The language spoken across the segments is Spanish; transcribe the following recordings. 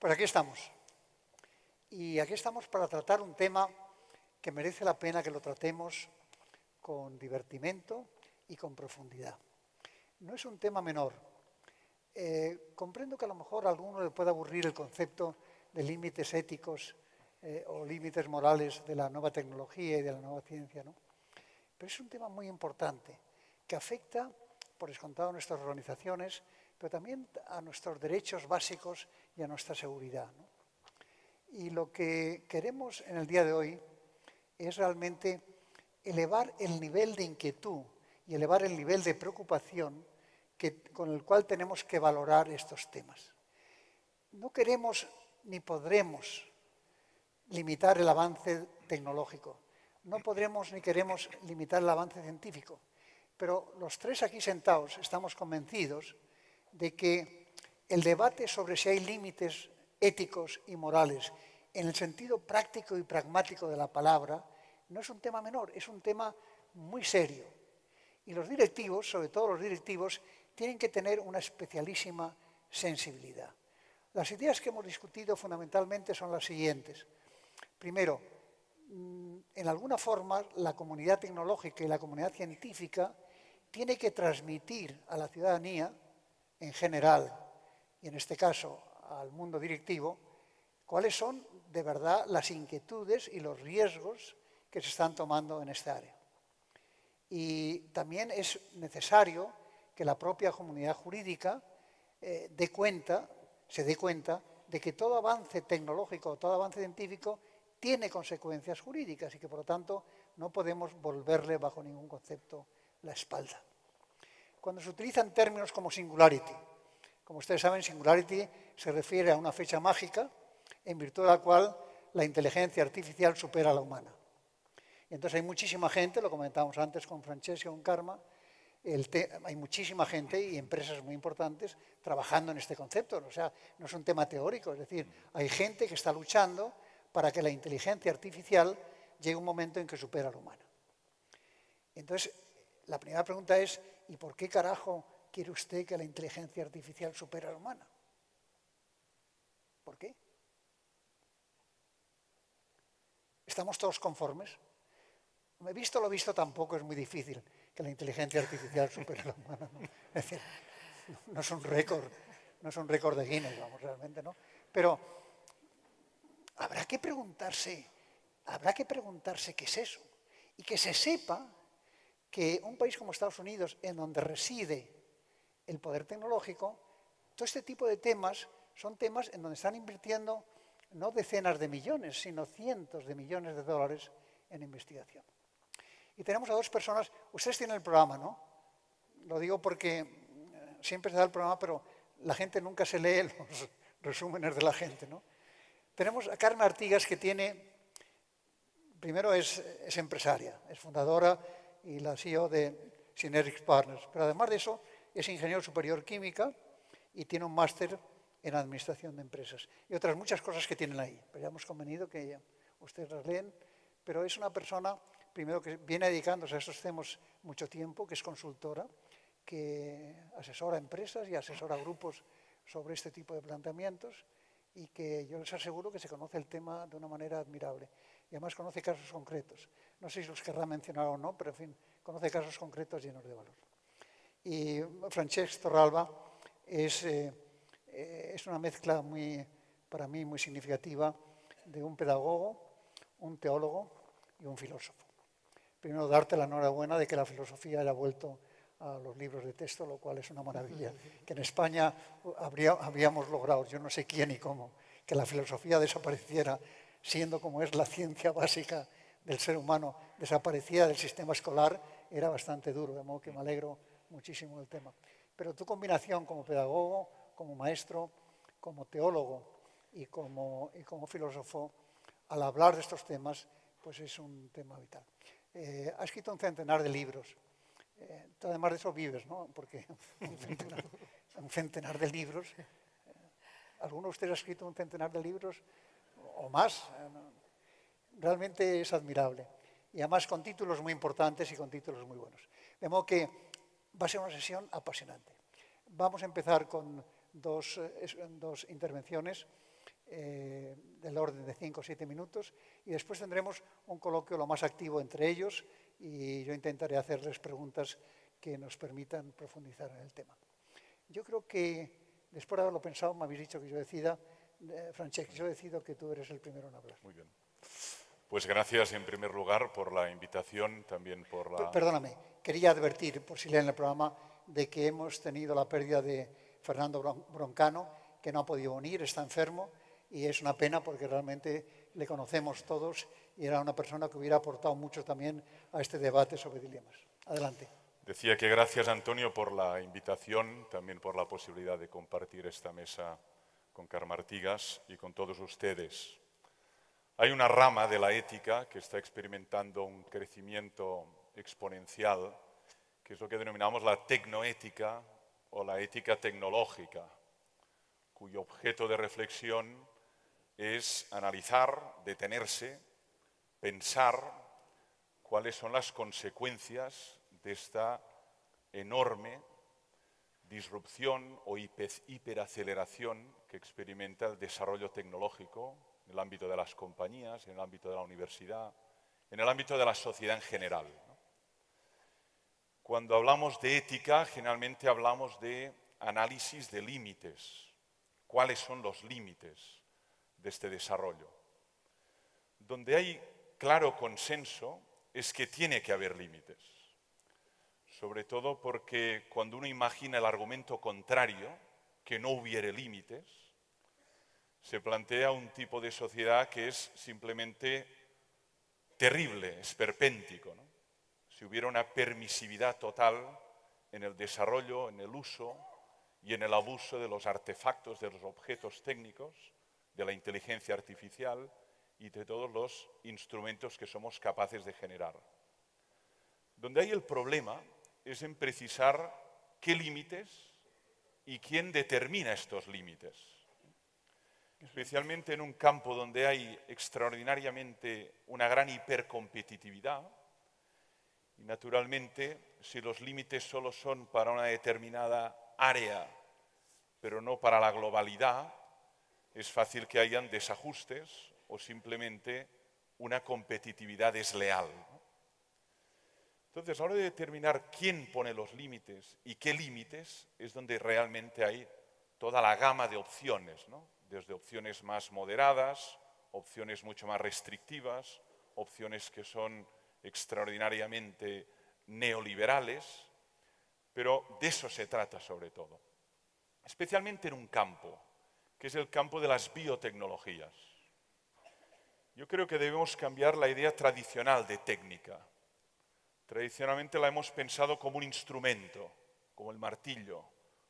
Pues aquí estamos. Y aquí estamos para tratar un tema que merece la pena que lo tratemos con divertimento y con profundidad. No es un tema menor. Comprendo que a lo mejor a alguno le pueda aburrir el concepto de límites éticos o límites morales de la nueva tecnología y de la nueva ciencia, ¿no? Pero es un tema muy importante que afecta, por descontado, a nuestras organizaciones, pero también a nuestros derechos básicos y a nuestra seguridad, ¿no? Y lo que queremos en el día de hoy es realmente elevar el nivel de inquietud y elevar el nivel de preocupación con el cual tenemos que valorar estos temas. No queremos ni podremos limitar el avance tecnológico, no podremos ni queremos limitar el avance científico, pero los tres aquí sentados estamos convencidos de que el debate sobre si hay límites éticos y morales en el sentido práctico y pragmático de la palabra no es un tema menor, es un tema muy serio. Y los directivos, sobre todo los directivos, tienen que tener una especialísima sensibilidad. Las ideas que hemos discutido fundamentalmente son las siguientes. Primero, en alguna forma la comunidad tecnológica y la comunidad científica tiene que transmitir a la ciudadanía en general, y en este caso al mundo directivo, cuáles son de verdad las inquietudes y los riesgos que se están tomando en esta área. Y también es necesario que la propia comunidad jurídica se dé cuenta de que todo avance tecnológico, todo avance científico tiene consecuencias jurídicas y que por lo tanto no podemos volverle bajo ningún concepto la espalda. Cuando se utilizan términos como singularity, como ustedes saben, singularity se refiere a una fecha mágica en virtud de la cual la inteligencia artificial supera a la humana. Y entonces hay muchísima gente, lo comentábamos antes con Francesco y con Karma, hay muchísima gente y empresas muy importantes trabajando en este concepto. O sea, no es un tema teórico, es decir, hay gente que está luchando para que la inteligencia artificial llegue a un momento en que supera a la humana. Entonces, la primera pregunta es, ¿y por qué carajo quiere usted que la inteligencia artificial supere a la humana? ¿Por qué? ¿Estamos todos conformes? Visto lo visto, tampoco es muy difícil que la inteligencia artificial supere a la humana, ¿no? Es decir, no es un récord de Guinness, vamos, realmente, ¿no? Pero habrá que preguntarse qué es eso. Y que se sepa que un país como Estados Unidos, en donde reside el poder tecnológico, todo este tipo de temas son temas en donde están invirtiendo no decenas de millones, sino cientos de millones de dólares en investigación. Y tenemos a dos personas, ustedes tienen el programa, ¿no? Lo digo porque siempre se da el programa, pero la gente nunca se lee los resúmenes de la gente, ¿no? Tenemos a Carmen Artigas, que primero es empresaria, es fundadora y la CEO de Synergics Partners, pero además de eso es ingeniero superior química y tiene un máster en administración de empresas y otras muchas cosas que tienen ahí. Pero ya hemos convenido que ustedes las leen, pero es una persona, primero, que viene dedicándose a estos temas mucho tiempo, que es consultora, que asesora a empresas y asesora a grupos sobre este tipo de planteamientos y que yo les aseguro que se conoce el tema de una manera admirable. Y además conoce casos concretos. No sé si los querrá mencionar o no, pero en fin, conoce casos concretos llenos de valor. Y Francesc Torralba es una mezcla para mí muy significativa de un pedagogo, un teólogo y un filósofo. Primero, darte la enhorabuena de que la filosofía haya vuelto a los libros de texto, lo cual es una maravilla, que en España habíamos logrado, yo no sé quién y cómo, que la filosofía desapareciera, siendo como es la ciencia básica del ser humano, desapareciera del sistema escolar, era bastante duro, de modo que me alegro muchísimo del tema. Pero tu combinación como pedagogo, como maestro, como teólogo y como filósofo, al hablar de estos temas, pues es un tema vital. Ha escrito un centenar de libros. Tú además de eso vives, ¿no? Porque un centenar de libros. ¿Alguno de ustedes ha escrito un centenar de libros o más? Realmente es admirable. Y además con títulos muy importantes y con títulos muy buenos. De modo que va a ser una sesión apasionante. Vamos a empezar con dos intervenciones del orden de 5 o 7 minutos, y después tendremos un coloquio lo más activo entre ellos y yo intentaré hacerles preguntas que nos permitan profundizar en el tema. Yo creo que, después de haberlo pensado, me habéis dicho que yo decida, Francesc, yo decido que tú eres el primero en hablar. Muy bien. Pues gracias en primer lugar por la invitación, también por la... Perdóname, quería advertir, por si leen el programa, de que hemos tenido la pérdida de Fernando Broncano, que no ha podido venir, está enfermo, y es una pena porque realmente le conocemos todos y era una persona que hubiera aportado mucho también a este debate sobre dilemas. Adelante. Decía que gracias, Antonio, por la invitación, también por la posibilidad de compartir esta mesa con Carme Artigas y con todos ustedes. Hay una rama de la ética que está experimentando un crecimiento exponencial, que es lo que denominamos la tecnoética o la ética tecnológica, cuyo objeto de reflexión es analizar, detenerse, pensar cuáles son las consecuencias de esta enorme disrupción o hiperaceleración que experimenta el desarrollo tecnológico en el ámbito de las compañías, en el ámbito de la universidad, en el ámbito de la sociedad en general. Cuando hablamos de ética, generalmente hablamos de análisis de límites. ¿Cuáles son los límites de este desarrollo? Donde hay claro consenso es que tiene que haber límites. Sobre todo porque cuando uno imagina el argumento contrario, que no hubiere límites, se plantea un tipo de sociedad que es simplemente terrible, esperpéntico, ¿no? Si hubiera una permisividad total en el desarrollo, en el uso y en el abuso de los artefactos, de los objetos técnicos, de la inteligencia artificial y de todos los instrumentos que somos capaces de generar. Donde hay el problema es en precisar qué límites y quién determina estos límites. Especialmente en un campo donde hay extraordinariamente una gran hipercompetitividad y naturalmente si los límites solo son para una determinada área pero no para la globalidad, es fácil que hayan desajustes o simplemente una competitividad desleal. Entonces, a la hora de determinar quién pone los límites y qué límites, es donde realmente hay toda la gama de opciones, ¿no? Desde opciones más moderadas, opciones mucho más restrictivas, opciones que son extraordinariamente neoliberales, pero de eso se trata sobre todo. Especialmente en un campo, que es el campo de las biotecnologías. Yo creo que debemos cambiar la idea tradicional de técnica. Tradicionalmente la hemos pensado como un instrumento, como el martillo,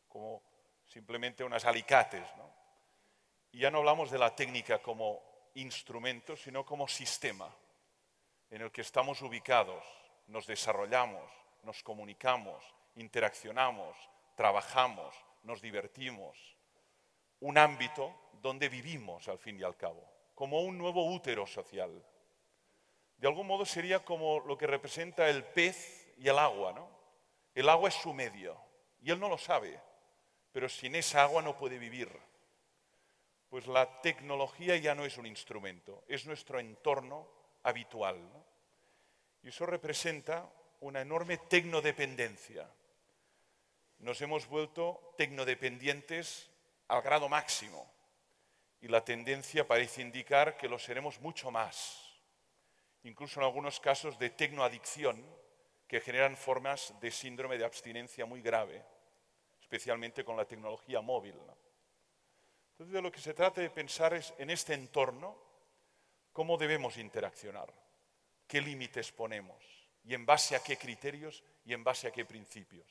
como simplemente unos alicates, ¿no? Y ya no hablamos de la técnica como instrumento, sino como sistema en el que estamos ubicados, nos desarrollamos, nos comunicamos, interaccionamos, trabajamos, nos divertimos. Un ámbito donde vivimos, al fin y al cabo, como un nuevo útero social. De algún modo sería como lo que representa el pez y el agua, ¿no? El agua es su medio, y él no lo sabe, pero sin esa agua no puede vivir. Pues la tecnología ya no es un instrumento, es nuestro entorno habitual, ¿no? Y eso representa una enorme tecnodependencia. Nos hemos vuelto tecnodependientes al grado máximo y la tendencia parece indicar que lo seremos mucho más, incluso en algunos casos de tecnoadicción que generan formas de síndrome de abstinencia muy grave, especialmente con la tecnología móvil, ¿no? Entonces de lo que se trata de pensar es en este entorno cómo debemos interaccionar, qué límites ponemos y en base a qué criterios y en base a qué principios.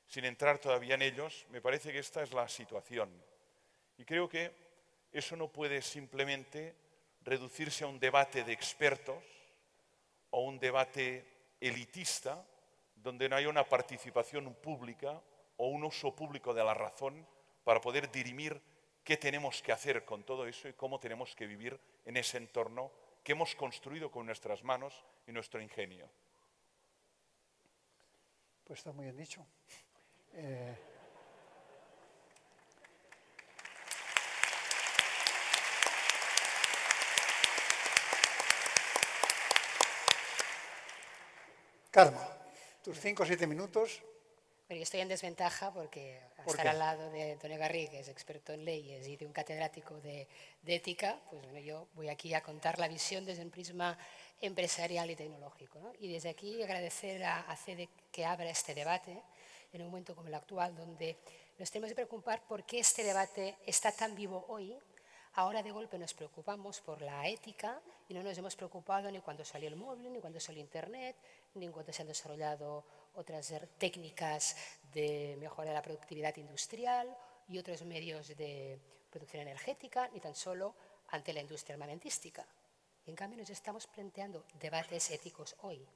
Sin entrar todavía en ellos, me parece que esta es la situación. Y creo que eso no puede simplemente reducirse a un debate de expertos o un debate elitista donde no haya una participación pública o un uso público de la razón para poder dirimir qué tenemos que hacer con todo eso y cómo tenemos que vivir en ese entorno que hemos construido con nuestras manos y nuestro ingenio. Pues está muy bien dicho. Karma, tus 5 o 7 minutos. Bueno, yo estoy en desventaja porque ¿Por estar qué? al lado de Antonio Garrigue, que es experto en leyes, y de un catedrático de ética, pues bueno, yo voy aquí a contar la visión desde un prisma empresarial y tecnológico, ¿no? Y desde aquí agradecer a CEDE que abra este debate en un momento como el actual, donde nos tenemos que preocupar por qué este debate está tan vivo hoy. Ahora de golpe nos preocupamos por la ética y no nos hemos preocupado ni cuando salió el móvil, ni cuando salió Internet, ni cuando se han desarrollado otras técnicas de mejora de la productividad industrial y otros medios de producción energética, ni tan solo ante la industria armamentística. En cambio, nos estamos planteando debates éticos hoy.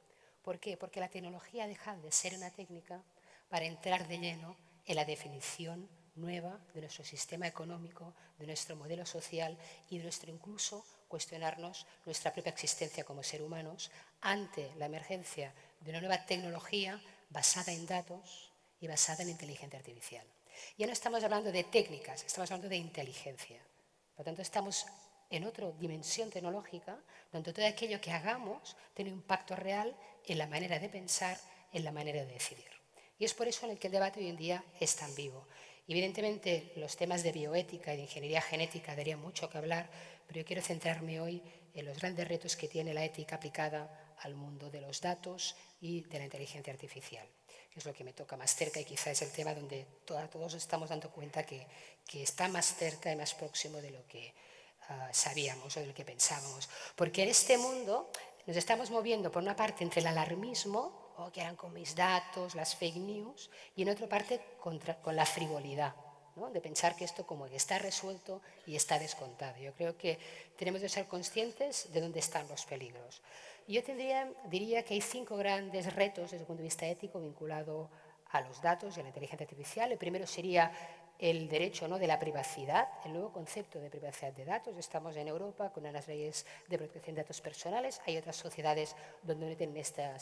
¿Por qué? Porque la tecnología ha dejado de ser una técnica para entrar de lleno en la definición nueva de nuestro sistema económico, de nuestro modelo social y de nuestro incluso cuestionarnos nuestra propia existencia como seres humanos ante la emergencia de una nueva tecnología basada en datos y basada en inteligencia artificial. Ya no estamos hablando de técnicas, estamos hablando de inteligencia. Por lo tanto, estamos en otra dimensión tecnológica donde todo aquello que hagamos tiene un impacto real en la manera de pensar, en la manera de decidir. Y es por eso en el que el debate hoy en día es tan vivo. Evidentemente, los temas de bioética y de ingeniería genética darían mucho que hablar, pero yo quiero centrarme hoy en los grandes retos que tiene la ética aplicada al mundo de los datos y de la inteligencia artificial, que es lo que me toca más cerca y quizá es el tema donde todos estamos dando cuenta que está más cerca y más próximo de lo que sabíamos o de lo que pensábamos. Porque en este mundo nos estamos moviendo por una parte entre el alarmismo, que harán con mis datos, las fake news, y en otra parte con la frivolidad, ¿no? De pensar que esto como que está resuelto y está descontado. Yo creo que tenemos que ser conscientes de dónde están los peligros. Yo diría que hay 5 grandes retos desde el punto de vista ético vinculado a los datos y a la inteligencia artificial. El primero sería el derecho, ¿no?, de la privacidad, el nuevo concepto de privacidad de datos. Estamos en Europa con unas leyes de protección de datos personales. Hay otras sociedades donde no tienen esta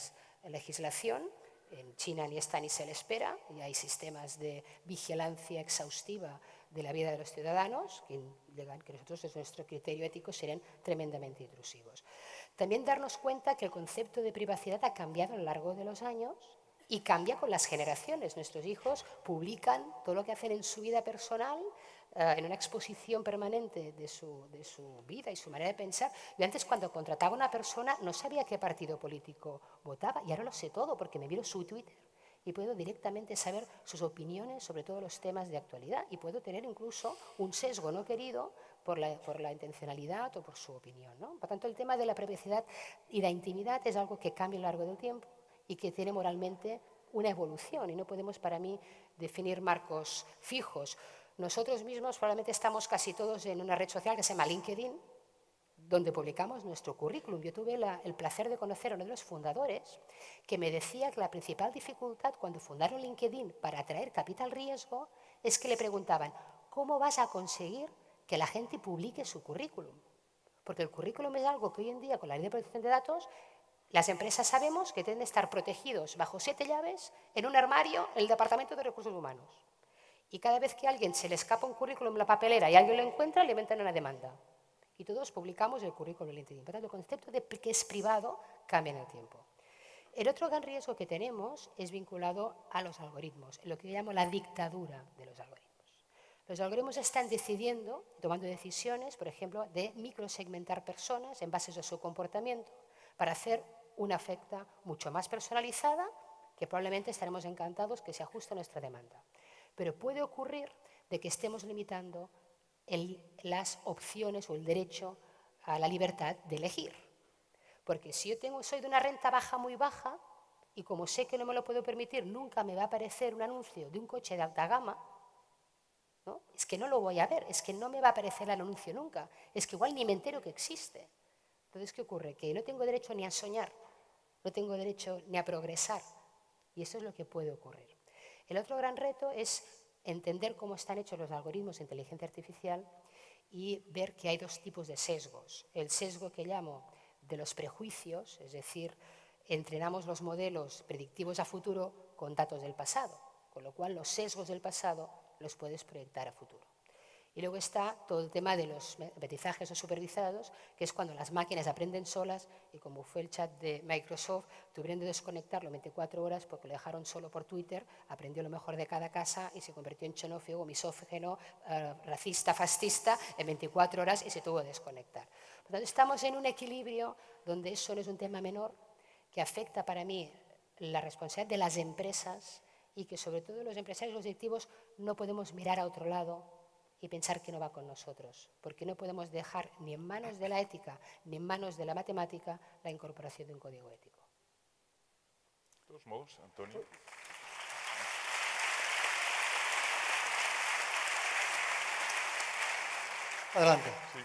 legislación. En China ni está ni se le espera, y hay sistemas de vigilancia exhaustiva de la vida de los ciudadanos que nosotros desde nuestro criterio ético serían tremendamente intrusivos. También darnos cuenta que el concepto de privacidad ha cambiado a lo largo de los años y cambia con las generaciones. Nuestros hijos publican todo lo que hacen en su vida personal, en una exposición permanente de su vida y su manera de pensar. Yo antes, cuando contrataba a una persona, no sabía qué partido político votaba, y ahora lo sé todo porque me miro su Twitter y puedo directamente saber sus opiniones sobre todos los temas de actualidad, y puedo tener incluso un sesgo no querido por la intencionalidad o por su opinión, ¿no? Por tanto, el tema de la privacidad y la intimidad es algo que cambia a lo largo del tiempo y que tiene moralmente una evolución, y no podemos, para mí, definir marcos fijos. Nosotros mismos probablemente estamos casi todos en una red social que se llama LinkedIn, donde publicamos nuestro currículum. Yo tuve el placer de conocer a uno de los fundadores que me decía que la principal dificultad cuando fundaron LinkedIn para atraer capital riesgo es que le preguntaban: ¿cómo vas a conseguir que la gente publique su currículum? Porque el currículum es algo que hoy en día, con la ley de protección de datos, las empresas sabemos que tienen que estar protegidos bajo 7 llaves en un armario en el Departamento de Recursos Humanos. Y cada vez que a alguien se le escapa un currículum en la papelera y alguien lo encuentra, le inventan una demanda. Y todos publicamos el currículum en LinkedIn. Por tanto, el concepto de que es privado cambia en el tiempo. El otro gran riesgo que tenemos es vinculado a los algoritmos, en lo que yo llamo la dictadura de los algoritmos. Los algoritmos están decidiendo, tomando decisiones, por ejemplo, de microsegmentar personas en base a su comportamiento para hacer una oferta mucho más personalizada, que probablemente estaremos encantados que se ajuste a nuestra demanda. Pero puede ocurrir de que estemos limitando las opciones o el derecho a la libertad de elegir. Porque si yo soy de una renta baja muy baja, y como sé que no me lo puedo permitir, nunca me va a aparecer un anuncio de un coche de alta gama, ¿no? Es que no lo voy a ver, es que no me va a aparecer el anuncio nunca, es que igual ni me entero que existe. Entonces, ¿qué ocurre? Que no tengo derecho ni a soñar, no tengo derecho ni a progresar, y eso es lo que puede ocurrir. El otro gran reto es entender cómo están hechos los algoritmos de inteligencia artificial y ver que hay 2 tipos de sesgos. El sesgo que llamo de los prejuicios, es decir, entrenamos los modelos predictivos a futuro con datos del pasado, con lo cual los sesgos del pasado los puedes proyectar a futuro. Y luego está todo el tema de los aprendizajes no supervisados, que es cuando las máquinas aprenden solas y como fue el chat de Microsoft, tuvieron de desconectarlo 24 horas porque lo dejaron solo por Twitter, aprendió lo mejor de cada casa y se convirtió en xenófobo, misógino, racista, fascista en 24 horas y se tuvo que desconectar. Por lo tanto, estamos en un equilibrio donde eso no es un tema menor, que afecta para mí la responsabilidad de las empresas y que sobre todo los empresarios y los directivos no podemos mirar a otro lado y pensar que no va con nosotros, porque no podemos dejar ni en manos de la ética ni en manos de la matemática la incorporación de un código ético. De todos modos, Antonio. Adelante. Sí,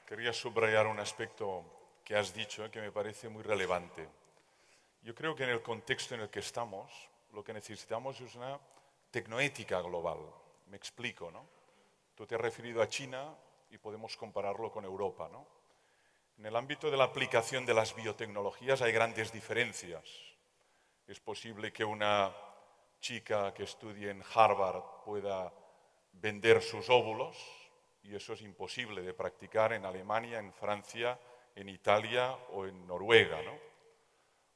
quería subrayar un aspecto que has dicho que me parece muy relevante. Yo creo que en el contexto en el que estamos, lo que necesitamos es una tecnoética global. Me explico, ¿no? Tú te has referido a China y podemos compararlo con Europa, ¿no? En el ámbito de la aplicación de las biotecnologías hay grandes diferencias. Es posible que una chica que estudie en Harvard pueda vender sus óvulos y eso es imposible de practicar en Alemania, en Francia, en Italia o en Noruega, ¿no?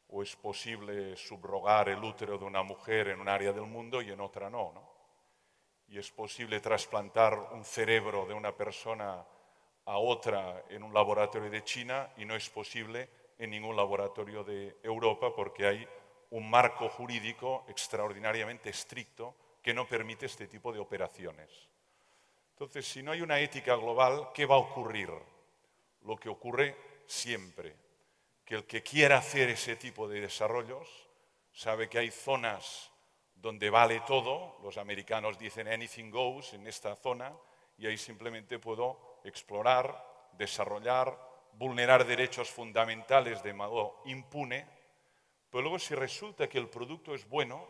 O es posible subrogar el útero de una mujer en un área del mundo y en otra no, ¿no? Y es posible trasplantar un cerebro de una persona a otra en un laboratorio de China y no es posible en ningún laboratorio de Europa porque hay un marco jurídico extraordinariamente estricto que no permite este tipo de operaciones. Entonces, si no hay una ética global, ¿qué va a ocurrir? Lo que ocurre siempre, que el que quiera hacer ese tipo de desarrollos sabe que hay zonas donde vale todo, los americanos dicen anything goes en esta zona, y ahí simplemente puedo explorar, desarrollar, vulnerar derechos fundamentales de modo impune, pero luego si resulta que el producto es bueno,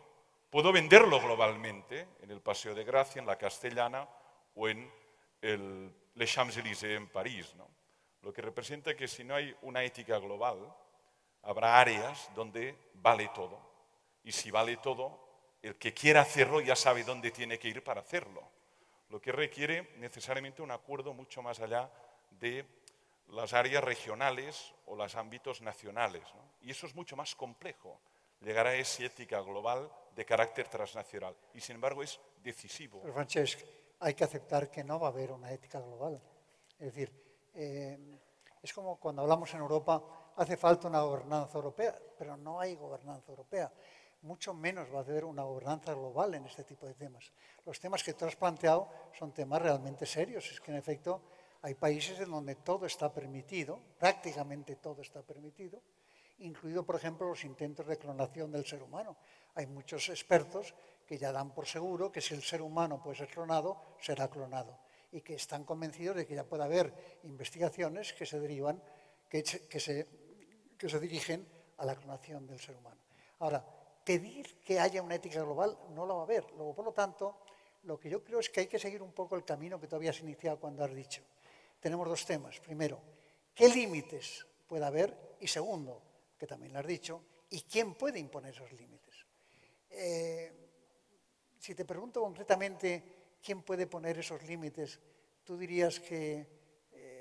puedo venderlo globalmente en el Paseo de Gracia, en la Castellana o en el Les Champs-Élysées en París, ¿no? Lo que representa que si no hay una ética global, habrá áreas donde vale todo. Y si vale todo, el que quiera hacerlo ya sabe dónde tiene que ir para hacerlo. Lo que requiere necesariamente un acuerdo mucho más allá de las áreas regionales o los ámbitos nacionales, ¿no? Y eso es mucho más complejo, llegar a esa ética global de carácter transnacional. Y sin embargo es decisivo. Pero Francesc, hay que aceptar que no va a haber una ética global. Es decir, es como cuando hablamos en Europa, hace falta una gobernanza europea, pero no hay gobernanza europea. Mucho menos va a haber una gobernanza global en este tipo de temas. Los temas que tú has planteado son temas realmente serios. Es que, en efecto, hay países en donde todo está permitido, prácticamente todo está permitido, incluido, por ejemplo, los intentos de clonación del ser humano. Hay muchos expertos que ya dan por seguro que si el ser humano puede ser clonado, será clonado. Y que están convencidos de que ya puede haber investigaciones que se derivan, que se dirigen a la clonación del ser humano. Ahora, pedir que haya una ética global no la va a haber. Luego, por lo tanto, lo que yo creo es que hay que seguir un poco el camino que tú habías iniciado cuando has dicho. Tenemos dos temas. Primero, ¿qué límites puede haber? Y segundo, que también lo has dicho, ¿y quién puede imponer esos límites? Si te pregunto concretamente quién puede poner esos límites, ¿tú dirías que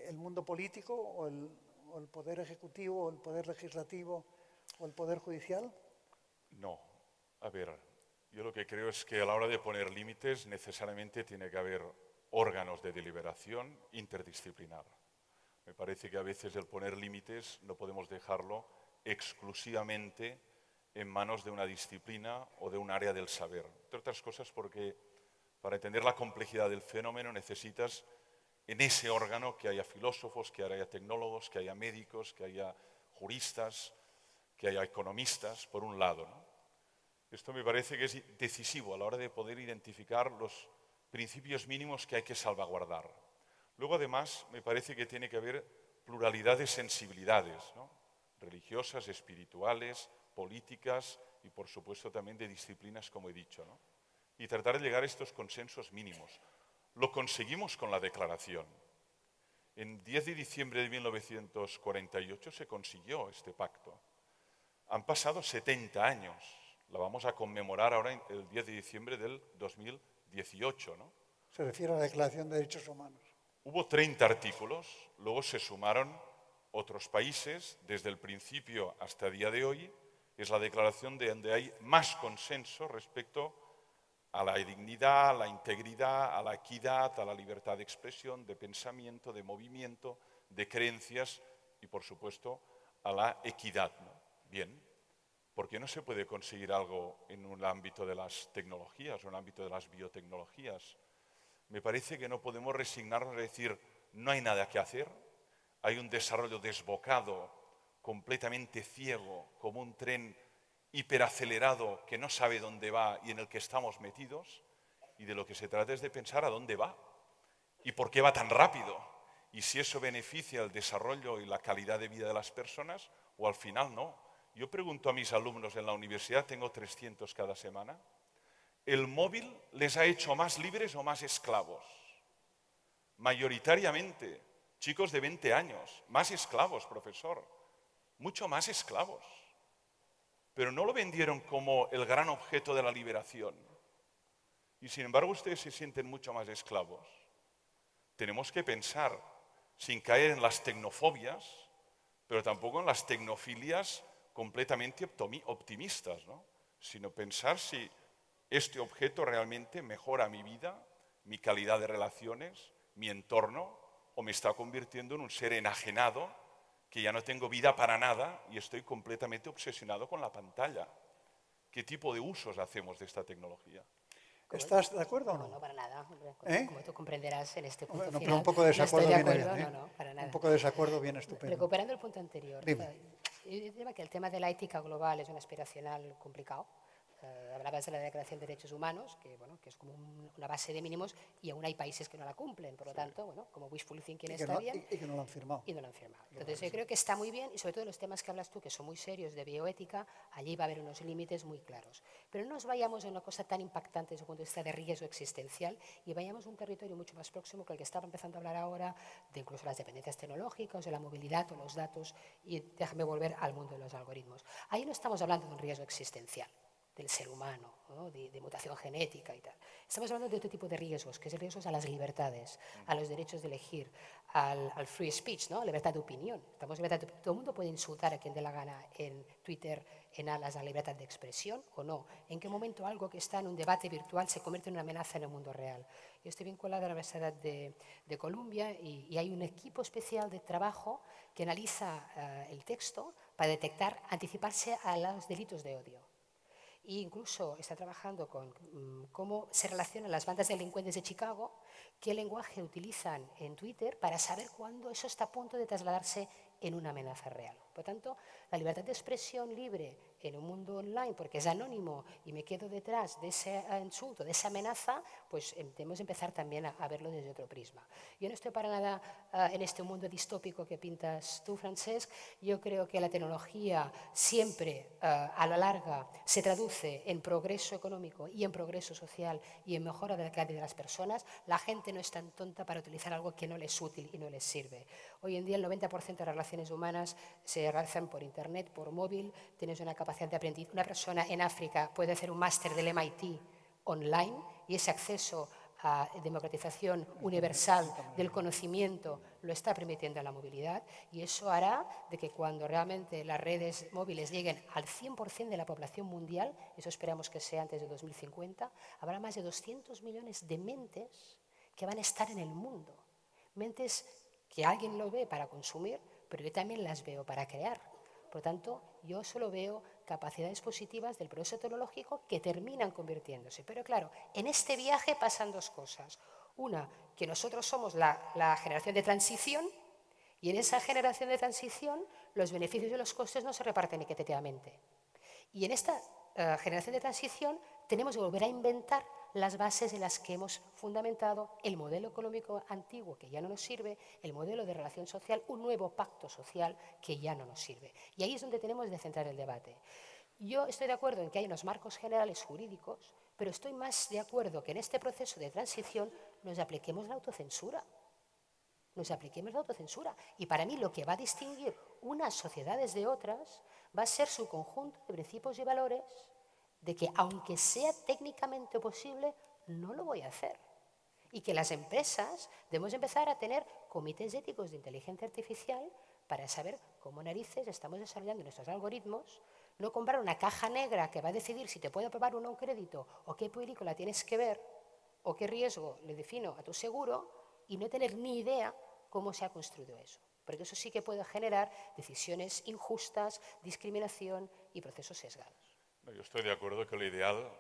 el mundo político o el poder ejecutivo o el poder legislativo o el poder judicial? No. A ver, yo lo que creo es que a la hora de poner límites necesariamente tiene que haber órganos de deliberación interdisciplinar. Me parece que a veces el poner límites no podemos dejarlo exclusivamente en manos de una disciplina o de un área del saber. Entre otras cosas porque para entender la complejidad del fenómeno necesitas en ese órgano que haya filósofos, que haya tecnólogos, que haya médicos, que haya juristas, que haya economistas, por un lado, ¿no? Esto me parece que es decisivo a la hora de poder identificar los principios mínimos que hay que salvaguardar. Luego, además, me parece que tiene que haber pluralidad de sensibilidades, ¿no? Religiosas, espirituales, políticas y, por supuesto, también de disciplinas, como he dicho, ¿no? Y tratar de llegar a estos consensos mínimos. Lo conseguimos con la Declaración. En 10 de diciembre de 1948 se consiguió este pacto. Han pasado 70 años. La vamos a conmemorar ahora el 10 de diciembre del 2018, ¿no? Se refiere a la Declaración de Derechos Humanos. Hubo 30 artículos, luego se sumaron otros países, desde el principio hasta el día de hoy. Es la declaración donde hay más consenso respecto a la dignidad, a la integridad, a la equidad, a la libertad de expresión, de pensamiento, de movimiento, de creencias y, por supuesto, a la equidad, ¿no? Bien, ¿por qué no se puede conseguir algo en el ámbito de las tecnologías o en el ámbito de las biotecnologías? Me parece que no podemos resignarnos a decir no hay nada que hacer, hay un desarrollo desbocado, completamente ciego, como un tren hiperacelerado que no sabe dónde va y en el que estamos metidos, y de lo que se trata es de pensar a dónde va y por qué va tan rápido y si eso beneficia el desarrollo y la calidad de vida de las personas o al final no. Yo pregunto a mis alumnos en la universidad, tengo 300 cada semana, ¿el móvil les ha hecho más libres o más esclavos? Mayoritariamente, chicos de 20 años, más esclavos, profesor, mucho más esclavos. Pero no lo vendieron como el gran objeto de la liberación. Y sin embargo ustedes se sienten mucho más esclavos. Tenemos que pensar, sin caer en las tecnofobias, pero tampoco en las tecnofilias completamente optimistas, ¿no? Sino pensar si este objeto realmente mejora mi vida, mi calidad de relaciones, mi entorno, o me está convirtiendo en un ser enajenado que ya no tengo vida para nada y estoy completamente obsesionado con la pantalla. ¿Qué tipo de usos hacemos de esta tecnología? ¿Estás de acuerdo o no? No, para nada. ¿Eh? Como tú comprenderás en este punto No, final, pero un poco de no estoy desacuerdo de viene acuerdo, bien, ¿eh? no, para nada. Un poco de desacuerdo viene estupendo. Recuperando el punto anterior, Dime. yo diría que el tema de la ética global es un aspiracional complicado. Hablabas de la Declaración de Derechos Humanos, que, bueno, que es como una base de mínimos y aún hay países que no la cumplen. Por lo tanto, bueno, como wishful thinking está bien. Y que no lo han firmado. Y no lo han firmado. Entonces, yo creo que está muy bien y sobre todo los temas que hablas tú, que son muy serios de bioética, allí va a haber unos límites muy claros. Pero no nos vayamos a una cosa tan impactante desde el punto de vista de riesgo existencial y vayamos a un territorio mucho más próximo que el que estaba empezando a hablar ahora, de incluso las dependencias tecnológicas, de la movilidad o los datos, y déjame volver al mundo de los algoritmos. Ahí no estamos hablando de un riesgo existencial del ser humano, ¿no? de mutación genética y tal. Estamos hablando de otro tipo de riesgos, que es riesgos a las libertades, a los derechos de elegir, al free speech, ¿no? Libertad de opinión. Todo el mundo puede insultar a quien dé la gana en Twitter en alas a la libertad de expresión o no. ¿En qué momento algo que está en un debate virtual se convierte en una amenaza en el mundo real? Yo estoy vinculada a la Universidad de Columbia y hay un equipo especial de trabajo que analiza el texto para detectar, anticiparse a los delitos de odio. E incluso está trabajando con cómo se relacionan las bandas delincuentes de Chicago, qué lenguaje utilizan en Twitter para saber cuándo eso está a punto de trasladarse en una amenaza real. Por tanto, la libertad de expresión libre en un mundo online, porque es anónimo y me quedo detrás de ese insulto, de esa amenaza, pues debemos empezar también a verlo desde otro prisma. Yo no estoy para nada en este mundo distópico que pintas tú, Francesc. Yo creo que la tecnología siempre, a la larga, se traduce en progreso económico y en progreso social y en mejora de la calidad de las personas. La gente no es tan tonta para utilizar algo que no les es útil y no les sirve. Hoy en día el 90% de las relaciones humanas se realizan por internet, por móvil, tienes una capacidad de aprendizaje. Una persona en África puede hacer un máster del MIT online y ese acceso a democratización universal del conocimiento lo está permitiendo la movilidad y eso hará de que cuando realmente las redes móviles lleguen al 100% de la población mundial, eso esperamos que sea antes de 2050, habrá más de 200 millones de mentes que van a estar en el mundo. Mentes que alguien lo ve para consumir, pero yo también las veo para crear. Por lo tanto, yo solo veo capacidades positivas del proceso tecnológico que terminan convirtiéndose. Pero claro, en este viaje pasan dos cosas. Una, que nosotros somos la generación de transición y en esa generación de transición los beneficios y los costes no se reparten equitativamente. Y en esta generación de transición tenemos que volver a inventar las bases en las que hemos fundamentado el modelo económico antiguo que ya no nos sirve, el modelo de relación social, un nuevo pacto social que ya no nos sirve. Y ahí es donde tenemos que centrar el debate. Yo estoy de acuerdo en que hay unos marcos generales jurídicos, pero estoy más de acuerdo que en este proceso de transición nos apliquemos la autocensura. Nos apliquemos la autocensura. Y para mí lo que va a distinguir unas sociedades de otras va a ser su conjunto de principios y valores de que, aunque sea técnicamente posible, no lo voy a hacer. Y que las empresas debemos empezar a tener comités éticos de inteligencia artificial para saber cómo narices estamos desarrollando nuestros algoritmos, no comprar una caja negra que va a decidir si te puede aprobar o no un crédito, o qué película tienes que ver, o qué riesgo le defino a tu seguro, y no tener ni idea cómo se ha construido eso. Porque eso sí que puede generar decisiones injustas, discriminación y procesos sesgados. No, yo estoy de acuerdo que lo ideal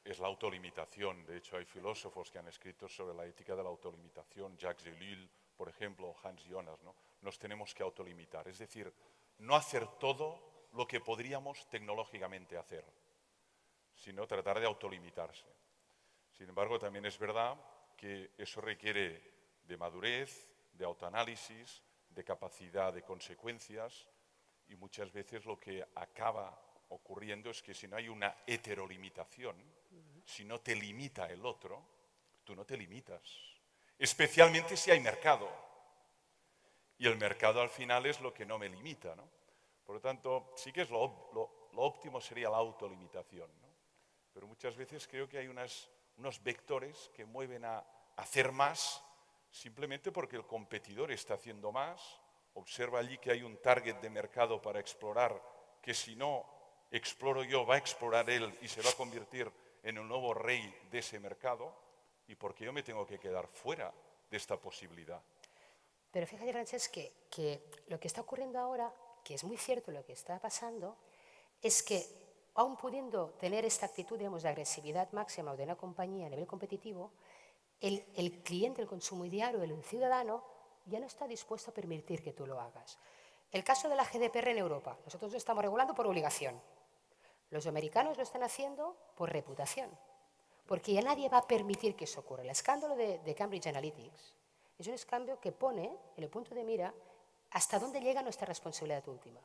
es la autolimitación. De hecho, hay filósofos que han escrito sobre la ética de la autolimitación, Jacques Ellul, por ejemplo, o Hans Jonas, ¿no? Nos tenemos que autolimitar, es decir, no hacer todo lo que podríamos tecnológicamente hacer, sino tratar de autolimitarse. Sin embargo, también es verdad que eso requiere de madurez, de autoanálisis, de capacidad de consecuencias, y muchas veces lo que acaba ocurriendo es que si no hay una heterolimitación, si no te limita el otro, tú no te limitas. Especialmente si hay mercado. Y el mercado al final es lo que no me limita, ¿no? Por lo tanto, sí que es lo óptimo sería la autolimitación, ¿no? Pero muchas veces creo que hay unos vectores que mueven a hacer más simplemente porque el competidor está haciendo más, observa allí que hay un target de mercado para explorar, que si no exploro yo, va a explorar él y se va a convertir en el nuevo rey de ese mercado, y porque yo me tengo que quedar fuera de esta posibilidad. Pero fíjate, Francesc, que lo que está ocurriendo ahora, que es muy cierto lo que está pasando, es que aún pudiendo tener esta actitud, digamos, de agresividad máxima de una compañía a nivel competitivo, el cliente, el consumo diario, el ciudadano, ya no está dispuesto a permitir que tú lo hagas. El caso de la GDPR en Europa, nosotros lo estamos regulando por obligación. Los americanos lo están haciendo por reputación, porque ya nadie va a permitir que eso ocurra. El escándalo de Cambridge Analytics es un escándalo que pone en el punto de mira hasta dónde llega nuestra responsabilidad última.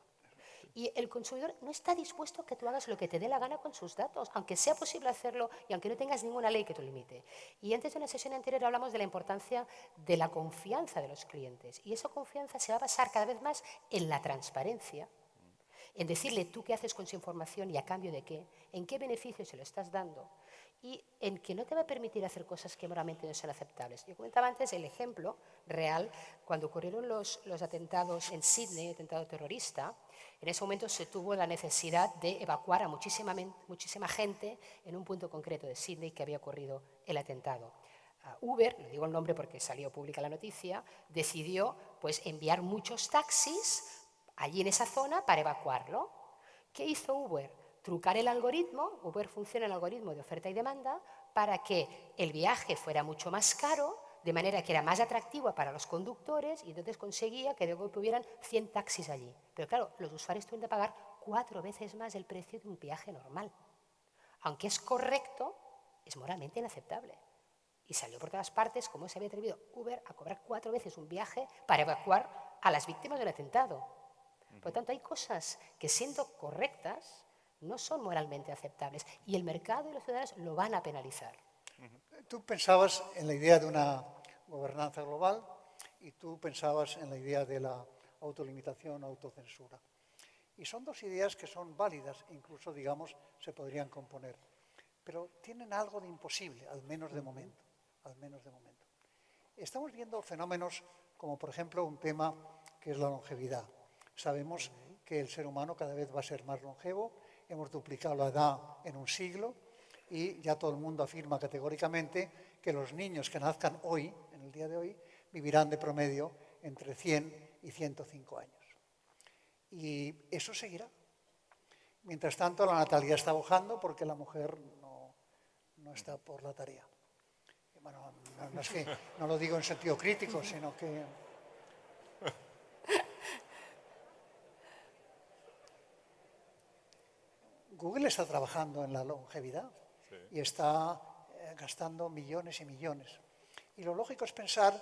Y el consumidor no está dispuesto a que tú hagas lo que te dé la gana con sus datos, aunque sea posible hacerlo y aunque no tengas ninguna ley que te limite. Y antes de una sesión anterior hablamos de la importancia de la confianza de los clientes. Y esa confianza se va a basar cada vez más en la transparencia, en decirle tú qué haces con su información y a cambio de qué, en qué beneficio se lo estás dando, y en que no te va a permitir hacer cosas que moralmente no son aceptables. Yo comentaba antes el ejemplo real, cuando ocurrieron los atentados en Sydney, el atentado terrorista, en ese momento se tuvo la necesidad de evacuar a muchísima gente en un punto concreto de Sydney que había ocurrido el atentado. Uber, no digo el nombre porque salió pública la noticia, decidió pues, enviar muchos taxis allí en esa zona para evacuarlo. ¿Qué hizo Uber? Trucar el algoritmo. Uber funciona en el algoritmo de oferta y demanda para que el viaje fuera mucho más caro, de manera que era más atractiva para los conductores, y entonces conseguía que de golpe hubieran 100 taxis allí. Pero claro, los usuarios tuvieron que pagar 4 veces más el precio de un viaje normal. Aunque es correcto, es moralmente inaceptable. Y salió por todas partes cómo se había atrevido Uber a cobrar 4 veces un viaje para evacuar a las víctimas del atentado. Por lo tanto, hay cosas que, siendo correctas, no son moralmente aceptables. Y el mercado y los ciudadanos lo van a penalizar. Tú pensabas en la idea de una gobernanza global y tú pensabas en la idea de la autolimitación, autocensura. Y son dos ideas que son válidas, incluso, digamos, se podrían componer. Pero tienen algo de imposible, al menos de momento. Al menos de momento. Estamos viendo fenómenos como, por ejemplo, un tema que es la longevidad. Sabemos que el ser humano cada vez va a ser más longevo, hemos duplicado la edad en un siglo y ya todo el mundo afirma categóricamente que los niños que nazcan hoy, en el día de hoy, vivirán de promedio entre 100 y 105 años. Y eso seguirá. Mientras tanto, la natalidad está bajando porque la mujer no está por la tarea. Bueno, no es que no lo digo en sentido crítico, sino que... Google está trabajando en la longevidad y está gastando millones y millones. Y lo lógico es pensar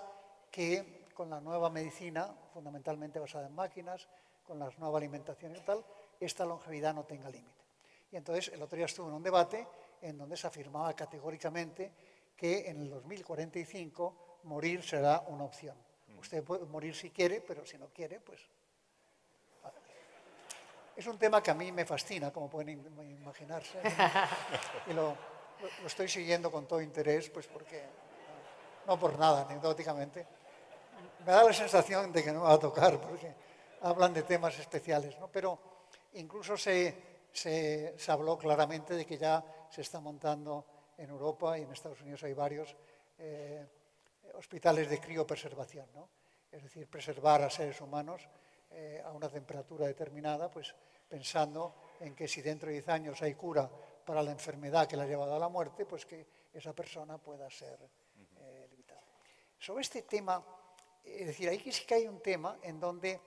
que con la nueva medicina, fundamentalmente basada en máquinas, con la nueva alimentación y tal, esta longevidad no tenga límite. Y entonces el otro día estuve en un debate en donde se afirmaba categóricamente que en el 2045 morir será una opción. Usted puede morir si quiere, pero si no quiere, pues... Es un tema que a mí me fascina, como pueden imaginarse. Y lo estoy siguiendo con todo interés, pues porque no por nada, anecdóticamente. Me da la sensación de que no me va a tocar, porque hablan de temas especiales, ¿no? Pero incluso se habló claramente de que ya se está montando en Europa y en Estados Unidos hay varios hospitales de criopreservación, ¿no? Es decir, preservar a seres humanos a una temperatura determinada, pues pensando en que si dentro de 10 años hay cura para la enfermedad que la ha llevado a la muerte, pues que esa persona pueda ser limitada. Sobre este tema, es decir, aquí sí que hay un tema en donde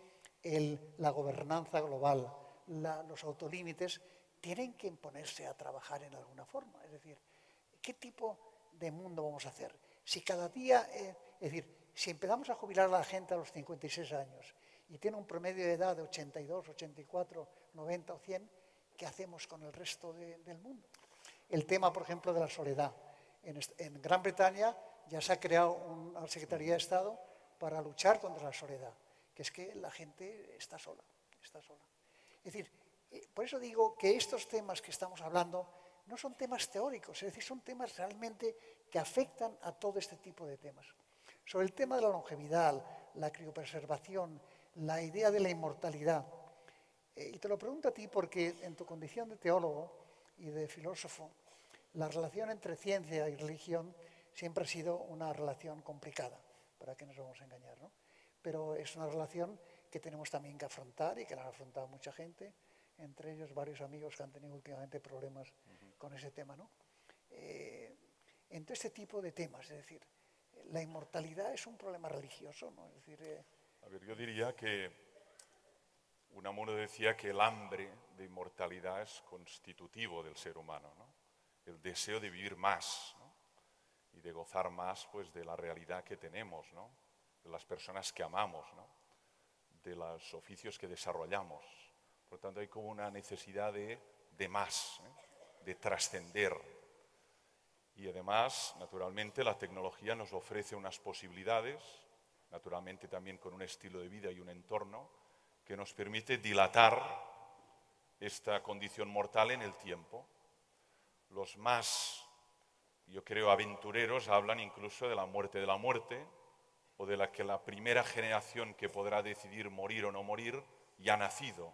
la gobernanza global, los autolímites, tienen que imponerse a trabajar en alguna forma. Es decir, ¿qué tipo de mundo vamos a hacer? Si cada día, es decir, si empezamos a jubilar a la gente a los 56 años y tiene un promedio de edad de 82, 84, 90 o 100, ¿qué hacemos con el resto del mundo? El tema, por ejemplo, de la soledad. En Gran Bretaña ya se ha creado una Secretaría de Estado para luchar contra la soledad, que es que la gente está sola, está sola. Es decir, por eso digo que estos temas que estamos hablando no son temas teóricos, es decir, son temas realmente que afectan a todo este tipo de temas. Sobre el tema de la longevidad, la criopreservación, la idea de la inmortalidad. Y te lo pregunto a ti porque en tu condición de teólogo y de filósofo, la relación entre ciencia y religión siempre ha sido una relación complicada, para que nos vamos a engañar, ¿no? Pero es una relación que tenemos también que afrontar y que la han afrontado mucha gente, entre ellos varios amigos que han tenido últimamente problemas con ese tema, ¿no? En todo este tipo de temas, es decir, la inmortalidad es un problema religioso, ¿no? Es decir, a ver, yo diría que Unamuno decía que el hambre de inmortalidad es constitutivo del ser humano, ¿no? El deseo de vivir más, ¿no? Y de gozar más, pues, de la realidad que tenemos, ¿no? De las personas que amamos, ¿no? De los oficios que desarrollamos. Por lo tanto, hay como una necesidad de más, de trascender. Y además, naturalmente, la tecnología nos ofrece unas posibilidades, naturalmente también con un estilo de vida y un entorno, que nos permite dilatar esta condición mortal en el tiempo. Los más, yo creo, aventureros hablan incluso de la muerte, o de la que la primera generación que podrá decidir morir o no morir ya ha nacido,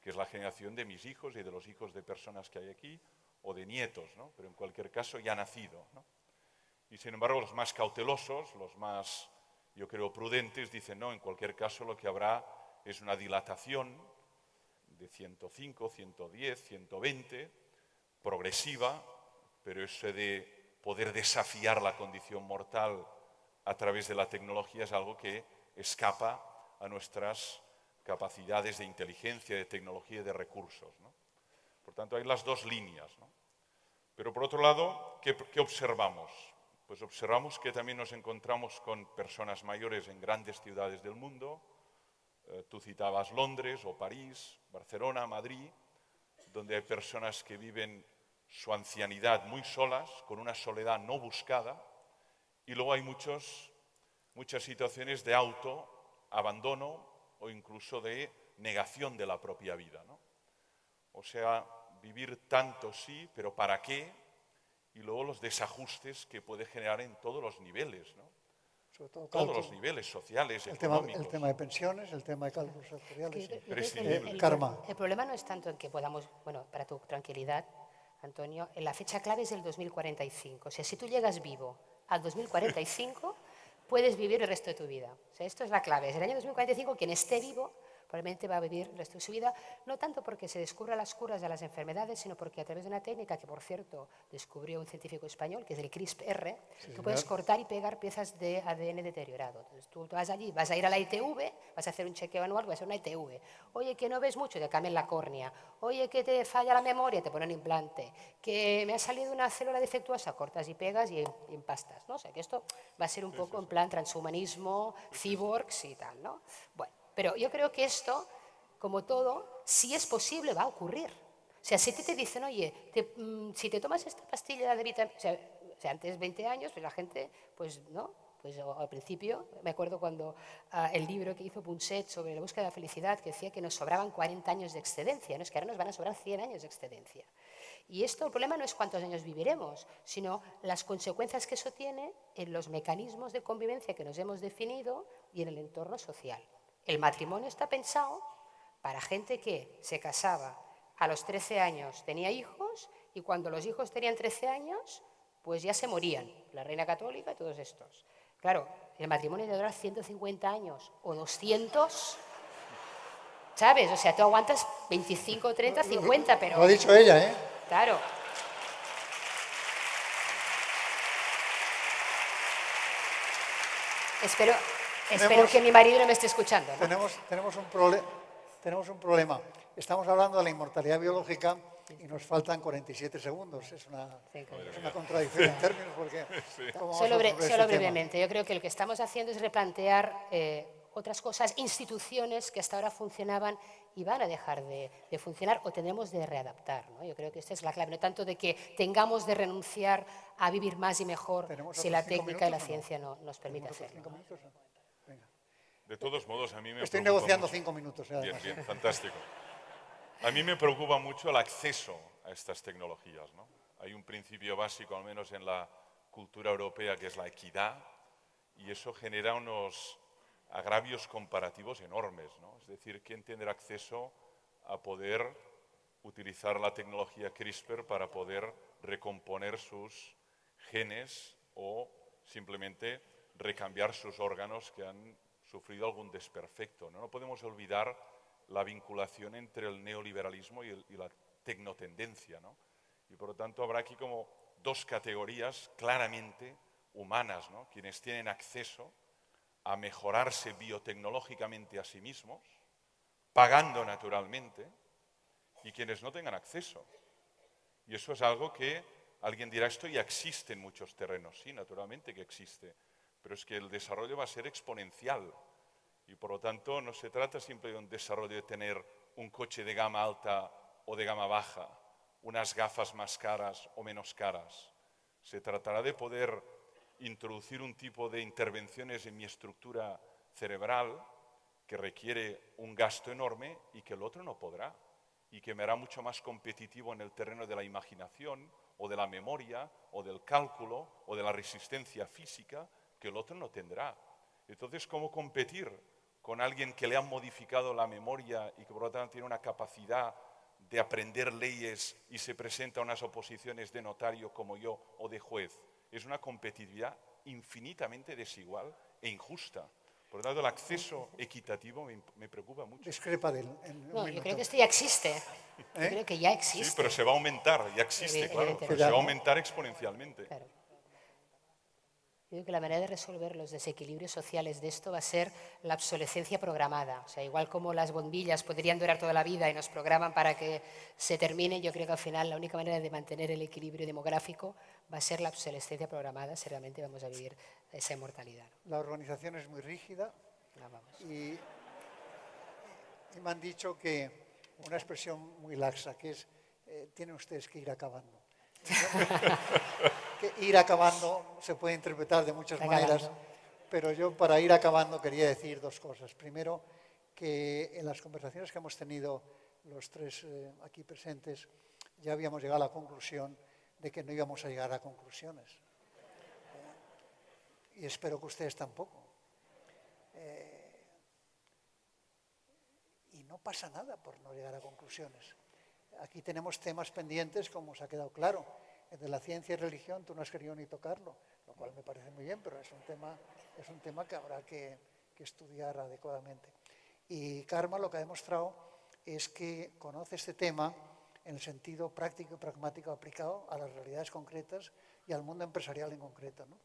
que es la generación de mis hijos y de los hijos de personas que hay aquí, o de nietos, ¿no? Pero en cualquier caso ya ha nacido, ¿no? Y sin embargo los más cautelosos, los más, yo creo, prudentes, dicen no, en cualquier caso lo que habrá es una dilatación de 105, 110, 120, progresiva, pero eso de poder desafiar la condición mortal a través de la tecnología es algo que escapa a nuestras capacidades de inteligencia, de tecnología y de recursos, ¿no? Por tanto, hay las dos líneas, ¿no? Pero por otro lado, ¿qué observamos? Pues observamos que también nos encontramos con personas mayores en grandes ciudades del mundo. Tú citabas Londres o París, Barcelona, Madrid, donde hay personas que viven su ancianidad muy solas, con una soledad no buscada, y luego hay muchas situaciones de autoabandono o incluso de negación de la propia vida, ¿no? O sea, vivir tanto sí, pero ¿para qué? Y luego los desajustes que puede generar en todos los niveles, ¿no? sobre todo Todos los niveles sociales, económicos. El tema de pensiones, el tema de cálculos sectoriales. Es que imprescindible. Karma. El problema no es tanto en que podamos, bueno, para tu tranquilidad, Antonio, la fecha clave es el 2045. O sea, si tú llegas vivo al 2045, puedes vivir el resto de tu vida. O sea, esto es la clave. Es el año 2045, quien esté vivo probablemente va a vivir el resto de su vida, no tanto porque se descubran las curas de las enfermedades, sino porque a través de una técnica que, por cierto, descubrió un científico español, que es el CRISPR, tú puedes cortar y pegar piezas de ADN deteriorado. Entonces, tú vas allí, vas a ir a la ITV, vas a hacer un chequeo anual, vas a hacer una ITV. Oye, que no ves mucho, te cambian la córnea. Oye, que te falla la memoria, te ponen implante. Que me ha salido una célula defectuosa, cortas y pegas y empastas, ¿no? O sea, que esto va a ser un poco en plan transhumanismo, cyborgs y tal, ¿no? Bueno. Pero yo creo que esto, como todo, si es posible, va a ocurrir. O sea, si te dicen, oye, si te tomas esta pastilla de vitamina... O sea, antes 20 años, pues la gente, pues, ¿no? Pues al principio, me acuerdo cuando el libro que hizo Punset sobre la búsqueda de la felicidad, que decía que nos sobraban 40 años de excedencia, ¿no? Es que ahora nos van a sobrar 100 años de excedencia. Y esto, el problema no es cuántos años viviremos, sino las consecuencias que eso tiene en los mecanismos de convivencia que nos hemos definido y en el entorno social. El matrimonio está pensado para gente que se casaba a los 13 años, tenía hijos, y cuando los hijos tenían 13 años, pues ya se morían, la reina católica y todos estos. Claro, el matrimonio debe durar 150 años o 200, ¿sabes? O sea, tú aguantas 25, 30, 50, pero... Lo ha dicho ella, ¿eh? Claro. Espero que mi marido no me esté escuchando, ¿no? Tenemos un problema. Estamos hablando de la inmortalidad biológica y nos faltan 47 segundos. Es una contradicción en términos porque... Solo brevemente. Yo creo que lo que estamos haciendo es replantear otras cosas, instituciones que hasta ahora funcionaban y van a dejar de funcionar o tenemos de readaptar, ¿no? Yo creo que esta es la clave, no tanto de que tengamos de renunciar a vivir más y mejor si la técnica y la ciencia no nos permite hacerlo. De todos modos, a mí me Estoy preocupa negociando mucho. 5 minutos. Bien, bien, fantástico. A mí me preocupa mucho el acceso a estas tecnologías, ¿no? Hay un principio básico, al menos en la cultura europea, que es la equidad, y eso genera unos agravios comparativos enormes, ¿no? Es decir, ¿quién tendrá acceso a poder utilizar la tecnología CRISPR para poder recomponer sus genes o simplemente recambiar sus órganos que han sufrido algún desperfecto, ¿no? No podemos olvidar la vinculación entre el neoliberalismo y la tecnotendencia, ¿no? Y por lo tanto habrá aquí como dos categorías claramente humanas, ¿no? Quienes tienen acceso a mejorarse biotecnológicamente a sí mismos, pagando naturalmente, y quienes no tengan acceso. Y eso es algo que alguien dirá, esto ya existe en muchos terrenos. Sí, naturalmente que existe, pero es que el desarrollo va a ser exponencial. Y por lo tanto no se trata siempre de un desarrollo de tener un coche de gama alta o de gama baja, unas gafas más caras o menos caras. Se tratará de poder introducir un tipo de intervenciones en mi estructura cerebral que requiere un gasto enorme y que el otro no podrá, y que me hará mucho más competitivo en el terreno de la imaginación o de la memoria o del cálculo o de la resistencia física que el otro no tendrá. Entonces, ¿cómo competir con alguien que le han modificado la memoria y que por lo tanto tiene una capacidad de aprender leyes y se presenta a unas oposiciones de notario como yo o de juez? Es una competitividad infinitamente desigual e injusta. Por lo tanto, el acceso equitativo me preocupa mucho. Discrepa de él. No, yo creo que esto ya existe. Yo creo que ya existe. Sí, pero se va a aumentar, ya existe, claro, pero se va a aumentar exponencialmente. Claro. Yo creo que la manera de resolver los desequilibrios sociales de esto va a ser la obsolescencia programada. O sea, igual como las bombillas podrían durar toda la vida y nos programan para que se terminen, yo creo que al final la única manera de mantener el equilibrio demográfico va a ser la obsolescencia programada si realmente vamos a vivir esa inmortalidad. La organización es muy rígida y me han dicho que una expresión muy laxa, que es tienen ustedes que ir acabando. Que ir acabando se puede interpretar de muchas maneras, pero yo para ir acabando quería decir dos cosas. Primero, que en las conversaciones que hemos tenido los tres aquí presentes ya habíamos llegado a la conclusión de que no íbamos a llegar a conclusiones. Y espero que ustedes tampoco. Y no pasa nada por no llegar a conclusiones. Aquí tenemos temas pendientes, como os ha quedado claro. El de la ciencia y religión tú no has querido ni tocarlo, lo cual me parece muy bien, pero es un tema que habrá que estudiar adecuadamente. Y Karma lo que ha demostrado es que conoce este tema en el sentido práctico y pragmático aplicado a las realidades concretas y al mundo empresarial en concreto, ¿no?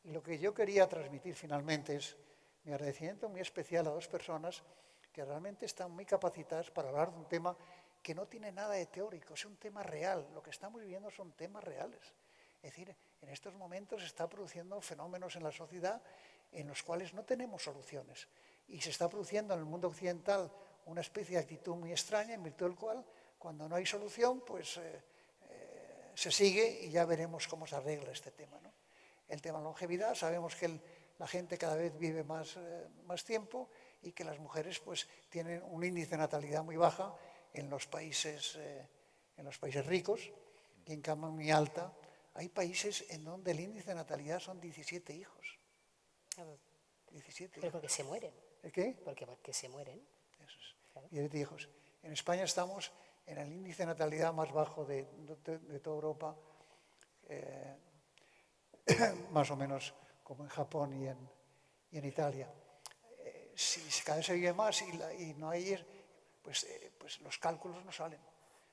Y lo que yo quería transmitir finalmente es mi agradecimiento muy especial a dos personas que realmente están muy capacitadas para hablar de un tema que no tiene nada de teórico, es un tema real. Lo que estamos viviendo son temas reales. Es decir, en estos momentos se están produciendo fenómenos en la sociedad en los cuales no tenemos soluciones. Y se está produciendo en el mundo occidental una especie de actitud muy extraña, en virtud del cual, cuando no hay solución, pues se sigue y ya veremos cómo se arregla este tema, ¿no? El tema de la longevidad, sabemos que la gente cada vez vive más tiempo y que las mujeres pues tienen un índice de natalidad muy baja en los países ricos y en cambio muy alta. Hay países en donde el índice de natalidad son 17 hijos. 17 Pero porque se mueren. ¿El qué? Porque se mueren. Eso es. Claro. 17 hijos. En España estamos en el índice de natalidad más bajo de toda Europa, más o menos como en Japón y en Italia. Si cada vez se vive más y no hay, pues los cálculos no salen.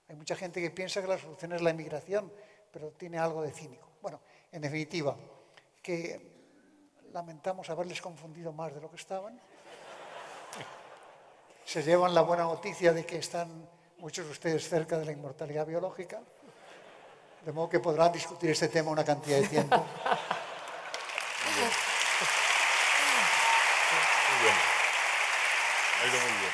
Hay mucha gente que piensa que la solución es la inmigración, pero tiene algo de cínico. Bueno, en definitiva, que lamentamos haberles confundido más de lo que estaban. Se llevan la buena noticia de que están muchos de ustedes cerca de la inmortalidad biológica, de modo que podrán discutir este tema una cantidad de tiempo. Muy bien. Ha ido muy bien.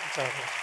Muchas gracias.